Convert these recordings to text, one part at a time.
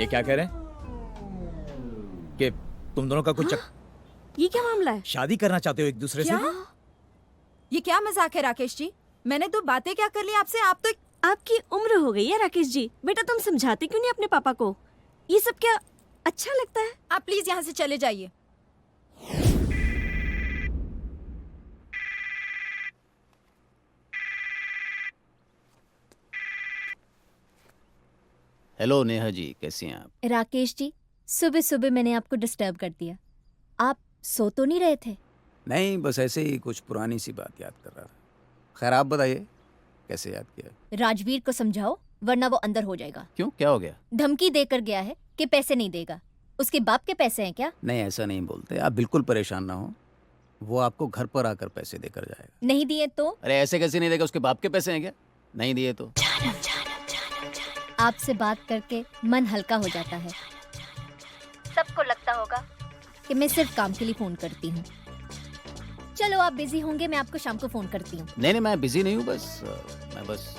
ये क्या कह रहे हैं कि तुम दोनों का कुछ ये क्या मामला है? शादी करना चाहते हो एक दूसरे से? क्या? ये क्या मजाक है राकेश जी? मैंने तो बातें क्या कर ली आपसे, आप तो आपकी उम्र हो गई है राकेश जी, बेटा तुम समझाते क्यों नहीं अपने पापा को? ये सब क्या अच्छा लगता है? आप प्लीज यहाँ से चले जाइए। हेलो नेहा जी, कैसी हैं आप? राकेश जी, सुबह सुबह मैंने आपको डिस्टर्ब कर दिया। आप सो तो नहीं रहे थे? नहीं, बस ऐसे ही कुछ पुरानी सी बात याद कर रहा था। खैर आप बताइए, कैसे याद किया? राजवीर को समझाओ वरना वो अंदर हो जाएगा। क्यों, क्या हो गया? धमकी देकर गया है कि पैसे नहीं देगा। उसके बाप के पैसे हैं क्या? नहीं, ऐसा नहीं बोलते। आप बिल्कुल परेशान ना हो, वो आपको घर पर आकर पैसे देकर जाएगा। नहीं दिए तो? अरे ऐसे कैसे नहीं देगा? उसके बाप के पैसे हैं क्या? नहीं दिए तो? आपसे बात करके मन हल्का हो जाता है। सबको लगता होगा कि मैं सिर्फ काम के लिए फोन करती हूँ। चलो आप बिजी होंगे, मैं आपको शाम को फोन करती हूँ। नहीं नहीं, मैं बिजी नहीं हूँ, मैं बस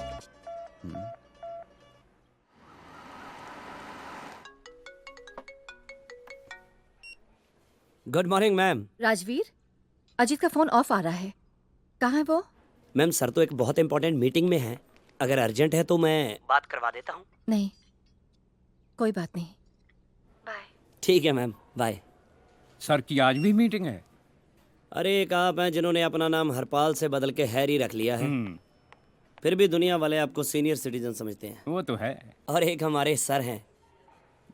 good morning ma'am. Rajveer, Ajit का फोन ऑफ आ रहा है, कहाँ है वो? मैम सर तो एक बहुत इंपॉर्टेंट मीटिंग में है, अगर अर्जेंट है तो मैं बात करवा देता हूँ। नहीं, कोई बात नहीं, बाय। ठीक है मैम, बाय। सर की आज भी मीटिंग है? अरे एक आप हैं जिन्होंने अपना नाम हरपाल से बदल के हैरी रख लिया है, फिर भी दुनिया वाले आपको सीनियर सिटीजन समझते हैं। वो तो है। और एक हमारे सर हैं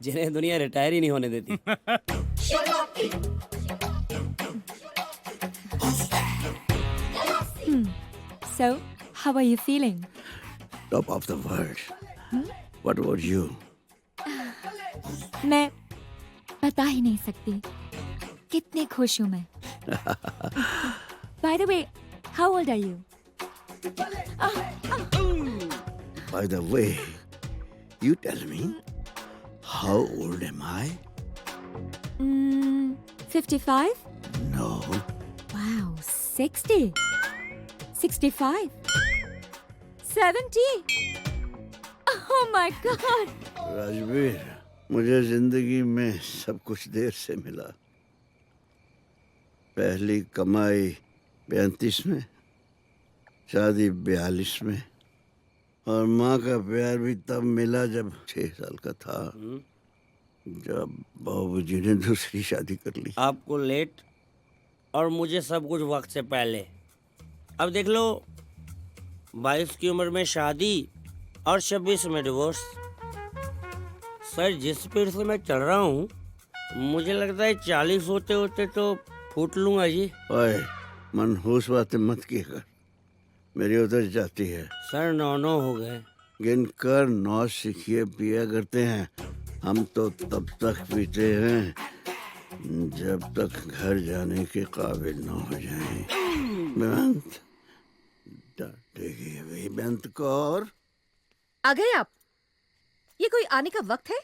जिन्हें दुनिया रिटायर ही नहीं होने देती। So, how are you feeling? Top of the world. What about you? मैं बता ही नहीं सकती कितनी खुश हूँ मैं। By the way, how old are you? By the way, you tell me, how old am I? 55? No. Wow, 60? 65? 70? Oh my God! Rajveer, मुझे जिंदगी में सब कुछ देर से मिला। पहली कमाई 35 में, शादी 42 में, और माँ का प्यार भी तब मिला जब 6 साल का था, जब बाबूजी ने दूसरी शादी कर ली। आपको लेट और मुझे सब कुछ वक्त से पहले। अब देख लो, 22 की उम्र में शादी और 26 में डिवोर्स। सर जिस स्पीड से मैं चल रहा हूँ, मुझे लगता है 40 होते होते तो फूट लूंगा जी। ओए, मनहूस बातें मत किया कर, मेरी उतर जाती है। सर 9 हो गए। गिनकर 9 सीखिए पिया करते हैं। हम तो तब तक पीते हैं जब तक घर जाने के काबिल न हो जाएं। बेअंत डांटेगी अभी बेअंत को। और आ गए आप? ये कोई आने का वक्त है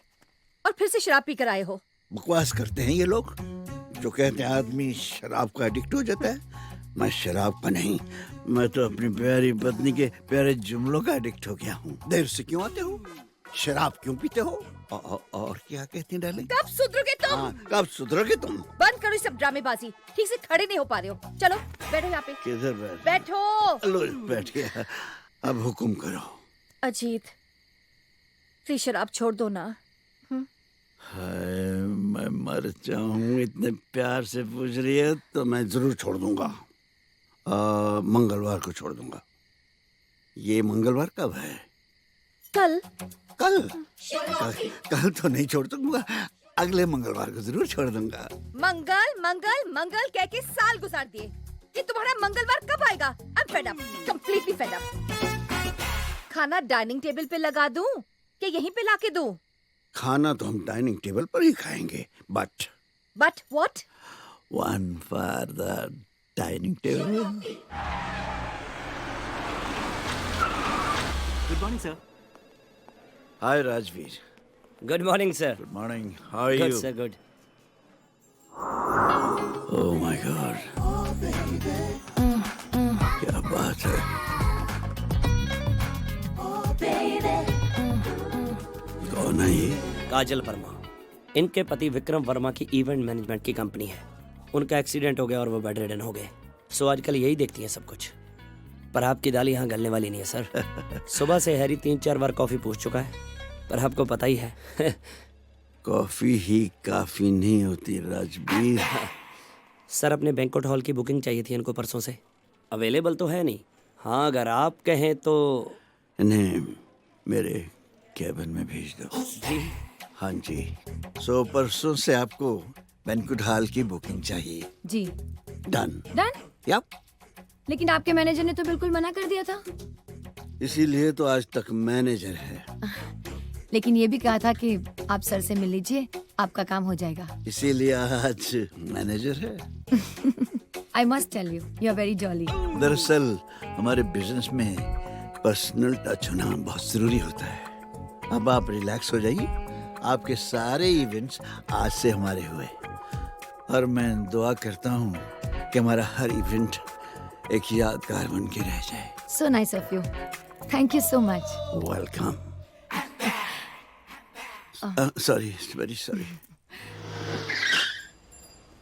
और फिर से शराब पी कर आए हो? बकवास करते हैं ये लोग जो कहते हैं आदमी शराब का एडिक्ट हो जाता है। मैं शराब का नहीं, मैं तो अपनी प्यारी पत्नी के प्यारे जुमलों का एडिक्ट हो गया हूँ। देर से क्यों आते हो? शराब क्यों पीते हो? और क्या कहती हैं डार्लिंग? कब सुधरोगे तुम? हाँ, कब सुधरोगे तुम? बंद करो ये सब ड्रामेबाजी, ठीक से खड़े नहीं हो पा रहे हो। चलो बैठो यहाँ पे। किधर बैठो। लो, बैठ गया। अब हुक्म करो। अजीत, प्लीज शराब छोड़ दो ना। हाय, मैं मर जाऊं, इतने प्यार से पूछ रही है तो मैं जरूर छोड़ दूंगा। मंगलवार को छोड़ दूंगा। ये मंगलवार कब है? कल। कल तो नहीं छोड़ दूंगा, अगले मंगलवार को जरूर छोड़ दूंगा। मंगल मंगल मंगल कह के साल गुजार दिए। ये तुम्हारा मंगलवार कब आएगा? I'm fed up, completely fed up। खाना डाइनिंग टेबल पे लगा दूं कि यहीं पे लाके दूं? खाना तो हम डाइनिंग टेबल पर ही खाएंगे, but what? one for the dining table. Good morning sir. Hi Rajveer. Good morning sir. Good morning. How are good you? Sir, good. Oh my God, क्या बात है। कौन है ये? काजल वर्मा। इनके पति विक्रम वर्मा की इवेंट मैनेजमेंट की कंपनी है। उनका एक्सीडेंट हो गया और वो बेड रिडन हो गए। सो आजकल यही देखती हैं सब कुछ। पर आपकी दाल यहाँ गलने वाली नहीं है सर। सुबह से हैरी 3-4 बार कॉफी पूछ चुका है, पर आपको पता ही है। कॉफी ही काफी नहीं होती राजवीर। सर अपने बैंक्वेट हॉल की बुकिंग चाहिए थी इनको परसों से। अवेलेबल तो है नहीं। हाँ अगर आप कहें तो। इन्हें मेरे कैबिन में भेज दो। जी हाँ जी। सो परसों से आपको बैंक्वेट हॉल की बुकिंग चाहिए। जी। डन। डन। यप। लेकिन आपके मैनेजर ने तो बिल्कुल मना कर दिया था। इसीलिए तो आज तक मैनेजर है। लेकिन ये भी कहा था कि आप सर से मिल लीजिए, आपका काम हो जाएगा। इसीलिए आज मैनेजर है। I must tell you, you are very jolly. दरअसल हमारे बिजनेस में पर्सनल टच होना बहुत जरूरी होता है। अब आप रिलैक्स हो जाइए। आपके सारे इवेंट्स आज से हमारे हुए और मैं दुआ करता हूँ कि हमारा हर इवेंट एक यादगार बन के रह जाए। So nice of you, thank you so much. Welcome. Sorry, very sorry.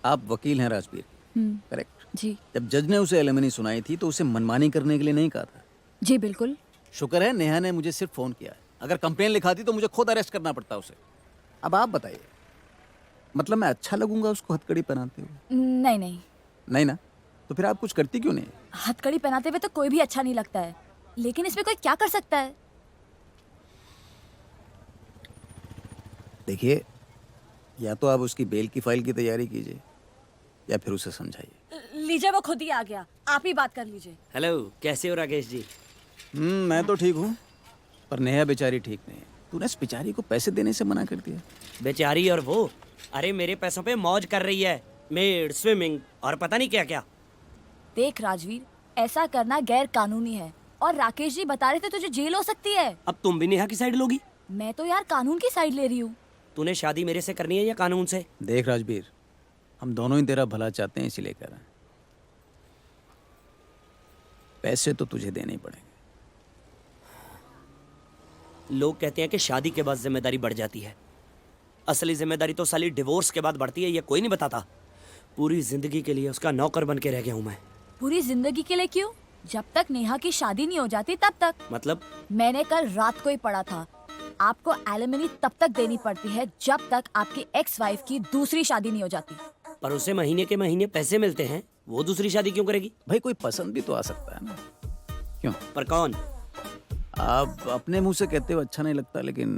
आप वकील हैं राजवीर, करेक्ट? जी जब जज ने उसे एलिमनी सुनाई थी तो उसे मनमानी करने के लिए नहीं कहा था। जी बिल्कुल। शुक्र है नेहा ने मुझे सिर्फ फोन किया है। अगर कंप्लेन लिखाती तो मुझे खुद अरेस्ट करना पड़ता उसे। अब आप बताइए, मतलब मैं अच्छा लगूंगा उसको हथकड़ी पहनाते हुए? नहीं नहीं, नहीं ना, तो फिर आप कुछ करती क्यों नहीं? हथकड़ी पहनाते हुए तो कोई भी अच्छा नहीं लगता है, लेकिन इसमें कोई क्या कर सकता है? देखिए, या तो आप उसकी बेल की फाइल की तैयारी कीजिए या फिर उसे समझाइए। लीजिए, वो खुद ही आ गया, आप ही बात कर लीजिए। हेलो, कैसे हो राकेश जी? मैं तो ठीक हूँ, पर नेहा बेचारी ठीक नहीं है। तूने इस बेचारी को पैसे देने से मना कर दिया। बेचारी और वो, अरे मेरे पैसों पे मौज कर रही है। मेड, स्विमिंग और पता नहीं क्या क्या। देख राजवीर, ऐसा करना गैर कानूनी है और राकेश जी बता रहे थे तुझे जेल हो सकती है। अब तुम भी नेहा की साइड लोगी? मैं तो यार कानून की साइड ले रही हूँ। तूने शादी मेरे से करनी है या कानून से? देख राजवीर, हम दोनों ही तेरा भला चाहते हैं, इसीलिए कर रहे हैं। पैसे तो तुझे देने ही पड़ेंगे। लोग कहते हैं कि शादी के बाद जिम्मेदारी बढ़ जाती है। असली जिम्मेदारी तो साली डिवोर्स के बाद बढ़ती है, ये कोई नहीं बताता। पूरी जिंदगी के लिए उसका नौकर बन के रह गया हूँ मैं। पूरी जिंदगी के लिए क्यों? जब तक नेहा की शादी नहीं हो जाती तब तक। मतलब? मैंने कल रात को ही पढ़ा था, आपको एलिमनी तब तक देनी पड़ती है जब तक आपकी एक्स वाइफ की दूसरी शादी नहीं हो जाती। पर उसे महीने के महीने पैसे मिलते हैं, वो दूसरी शादी क्यों करेगी? भाई कोई पसंद भी तो आ सकता है ना, क्यों? पर कौन? आप अपने मुंह से कहते हो अच्छा नहीं लगता, लेकिन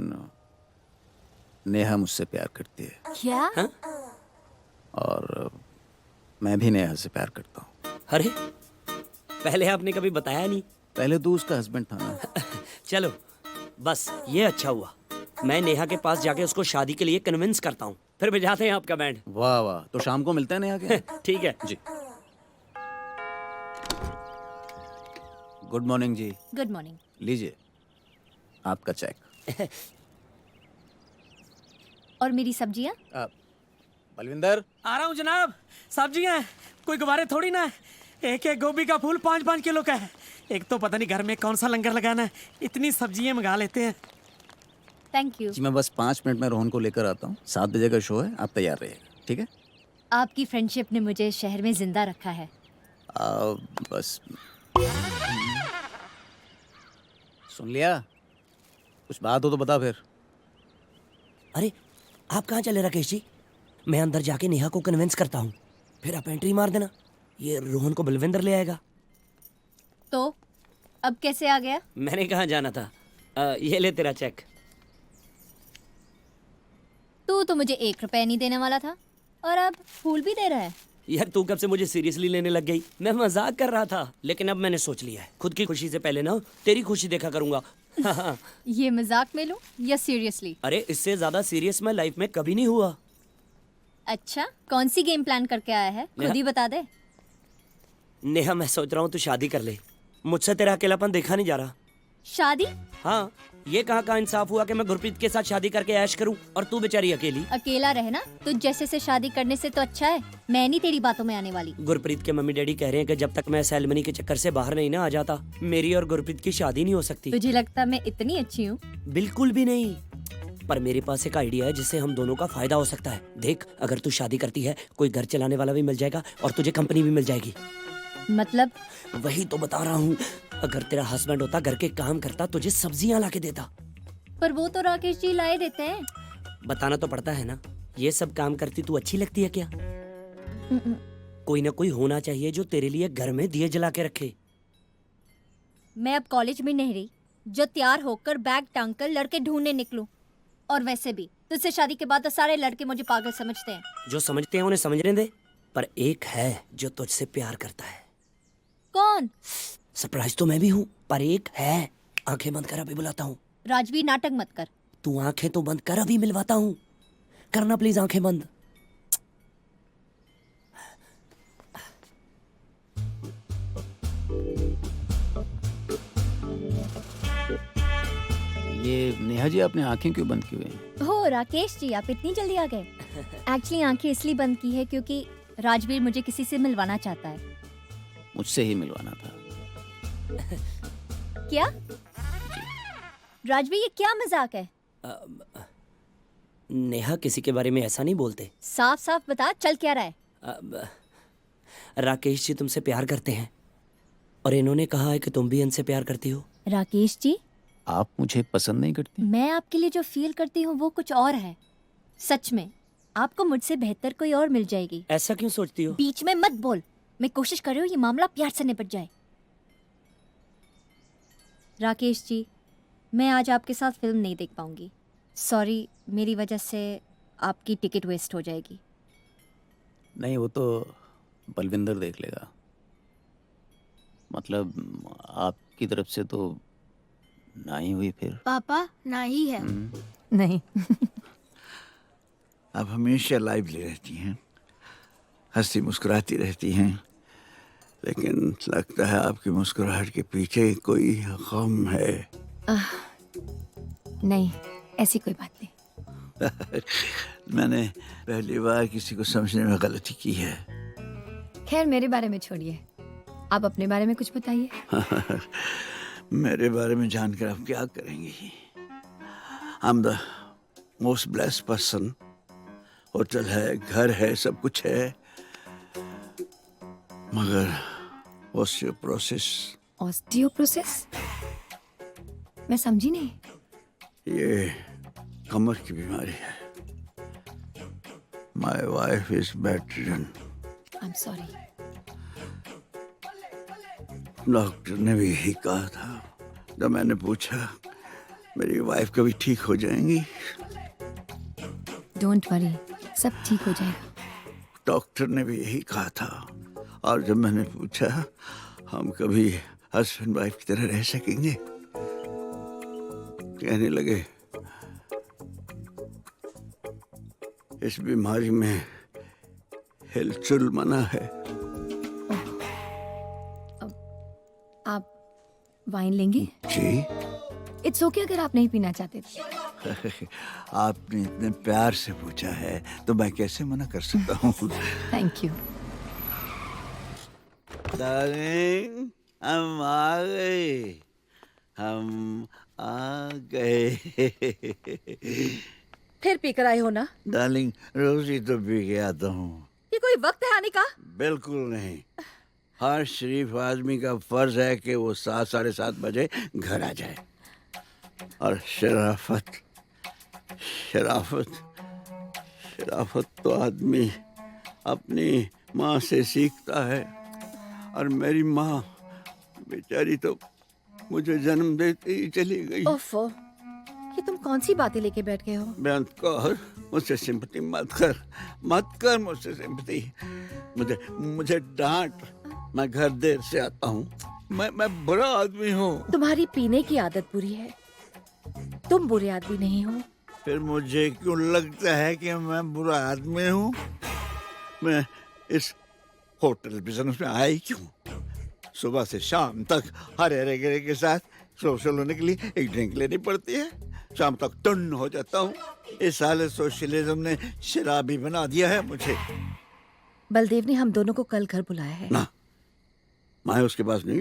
नेहा मुझसे प्यार करती है। क्या? हा? और मैं भी नेहा से प्यार करता हूँ। अरे पहले आपने कभी बताया नहीं। पहले तो उसका हस्बैंड था ना। चलो बस ये अच्छा हुआ, मैं नेहा के पास जाके उसको शादी के लिए कन्विंस करता हूँ, फिर बजाते हैं आपका बैंड। वाह वाह, तो शाम को मिलते हैं नेहा के। ठीक है जी। गुड मॉर्निंग जी। Good morning. लीजिए आपका चेक। और मेरी सब्जियाँ? बलविंदर। आ रहा हूँ जनाब। सब्जियाँ कोई गुब्बारे थोड़ी ना, एक एक गोभी का फूल 5-5 किलो का है। एक तो पता नहीं घर में कौन सा लंगर लगाना है, इतनी सब्जियाँ मंगा लेते हैं। Thank you. जी मैं बस 5 मिनट में रोहन को लेकर आता हूँ। 7 बजे का शो है, आप तैयार रहिएगा, ठीक है? आपकी फ्रेंडशिप ने मुझे शहर में जिंदा रखा है। बस सुन लिया? कुछ बात हो तो बता फिर। अरे आप कहाँ चले राकेश जी? मैं अंदर जाके नेहा को कन्विंस करता हूँ, फिर आप एंट्री मार देना, ये रोहन को बलविंदर ले आएगा। तो अब कैसे आ गया? मैंने कहाँ जाना था। ये ले तेरा चेक। तू तो मुझे 1 रुपया नहीं देने वाला था और अब फूल भी दे रहा है। यार तू कब से मुझे सीरियसली लेने लग गई? मैं मजाक कर रहा था, लेकिन अब मैंने सोच लिया है, खुद की खुशी से पहले ना तेरी खुशी देखा करूंगा। ये मजाक में लूं या सीरियसली? अरे इससे ज्यादा सीरियस मैं लाइफ में कभी नहीं हुआ। अच्छा, कौन सी गेम प्लान करके आया है? खुद ही बता दे। नेहा मैं सोच रहा हूँ तू शादी कर ले, मुझसे तेरा अकेलापन देखा नहीं जा रहा। शादी? हाँ, ये कहाँ का इंसाफ हुआ कि मैं गुरप्रीत के साथ शादी करके ऐश करूं और तू बेचारी अकेली। अकेला रहना तो जैसे से शादी करने से तो अच्छा है। मैं नहीं तेरी बातों में आने वाली। गुरप्रीत के मम्मी डैडी कह रहे हैं कि जब तक मैं सेरेमनी के चक्कर से बाहर नहीं ना आ जाता, मेरी और गुरप्रीत की शादी नहीं हो सकती। तुझे लगता मैं इतनी अच्छी हूँ? बिल्कुल भी नहीं। पर मेरे पास एक आइडिया है जिससे हम दोनों का फायदा हो सकता है। देख, अगर तू शादी करती है, कोई घर चलाने वाला भी मिल जाएगा और तुझे कंपनी भी मिल जाएगी। मतलब? वही तो बता रहा हूँ। अगर तेरा हस्बैंड होता, घर के काम करता, तुझे सब्जियां ला के देता। पर वो तो राकेश जी लाए देते हैं। बताना तो पड़ता है ना। ये सब काम करती तू अच्छी लगती है क्या? कोई ना कोई होना चाहिए जो तेरे लिए घर में दिए जला के रखे। मैं अब कॉलेज में नहीं रही जो तैयार होकर बैग टांग कर लड़के ढूंढने निकलूं। और वैसे भी तुझसे शादी के बाद तो सारे लड़के मुझे पागल समझते हैं। जो समझते हैं उन्हें समझने दे, पर एक है जो तुझसे प्यार करता है। कौन? सरप्राइज तो मैं भी हूँ, पर एक है। आंखें बंद कर, अभी बुलाता हूँ। राजवीर, नाटक मत कर। तू आंखें तो बंद कर, अभी मिलवाता हूँ। करना प्लीज आंखें बंद। ये नेहा जी, आपने आंखें क्यों बंद की हुई हैं? हो राकेश जी, आप इतनी जल्दी आ गए। एक्चुअली आंखें इसलिए बंद की है क्योंकि राजवीर मुझे किसी से मिलवाना चाहता है। मुझसे ही मिलवाना था। क्या राजवीर, ये क्या मजाक है? नेहा, किसी के बारे में ऐसा नहीं बोलते। साफ साफ बता, चल क्या रहा है? राकेश जी तुमसे प्यार करते हैं और इन्होंने कहा है कि तुम भी इनसे प्यार करती हो। राकेश जी, आप मुझे पसंद नहीं करती? मैं आपके लिए जो फील करती हूँ वो कुछ और है। सच में आपको मुझसे बेहतर कोई और मिल जाएगी। ऐसा क्यों सोचती हो? बीच में मत बोल। मैं कोशिश कर रही हूँ ये मामला प्यार से निपट जाए। राकेश जी, मैं आज आपके साथ फिल्म नहीं देख पाऊंगी। सॉरी, मेरी वजह से आपकी टिकट वेस्ट हो जाएगी। नहीं, वो तो बलविंदर देख लेगा। मतलब आपकी तरफ से तो ना ही हुई फिर। पापा, ना ही है। नहीं। आप हमेशा लाइवली रहती हैं, हंसती मुस्कुराती रहती हैं, लेकिन लगता है आपकी मुस्कुराहट के पीछे कोई गम है। नहीं, ऐसी कोई बात नहीं। मैंने पहली बार किसी को समझने में गलती की है। खैर, मेरे बारे में छोड़िए, आप अपने बारे में कुछ बताइए। मेरे बारे में जानकर आप क्या करेंगी? I'm the most blessed person. Hotel है, घर है, सब कुछ है, मगर ऑस्टियोपोरोसिस। ऑस्टियोपोरोसिस? मैं समझी नहीं। ये कमर की बीमारी है। My wife is bedridden. I'm sorry. Doctor ने भी यही कहा था। जब मैंने पूछा मेरी वाइफ कभी ठीक हो जाएंगी, डोंट वरी, सब ठीक हो जाएगा। डॉक्टर ने भी यही कहा था। और जब मैंने पूछा हम कभी हस्बैंड वाइफ की तरह रह सकेंगे, कहने लगे इस बीमारी में हिलचुल मना है। आप वाइन लेंगे? जी। इट्स ओके अगर आप नहीं पीना चाहते तो। आपने इतने प्यार से पूछा है तो मैं कैसे मना कर सकता हूँ। Thank you. डार्लिंग, हम आ गए, हम आ गए। फिर पीकर आए हो ना? डार्लिंग, रोज ही तो पी के आता हूँ। ये कोई वक्त है आने का? बिल्कुल नहीं। हर शरीफ आदमी का फर्ज है कि वो 7, 7:30 बजे घर आ जाए। और शराफत शराफत शराफत तो आदमी अपनी माँ से सीखता है। और मेरी माँ बेचारी तो मुझे जन्म देते ही चली गई। ओफो, ये तुम कौन सी बातें लेके बैठ गए हो? बेअंत कौर, मुझसे सिंपैथी मत कर मुझसे सिंपैथी। मुझे डांट, मैं घर देर से आता हूँ। मैं बुरा आदमी हूँ। तुम्हारी पीने की आदत बुरी है, तुम बुरे आदमी नहीं हो। फिर मुझे क्यों लगता है कि मैं बुरा आदमी हूँ? मैं इस होटल बिजनेस में आया ही क्यों? सुबह से शाम तक हरे गिरे के साथ सोशल होने के लिए एक ड्रिंक लेनी पड़ती है। शाम तक टन हो जाता हूँ। इस साल सोशलिज्म ने शराबी बना दिया है मुझे। बलदेव ने हम दोनों को कल घर बुलाया है। ना, मैं उसके पास नहीं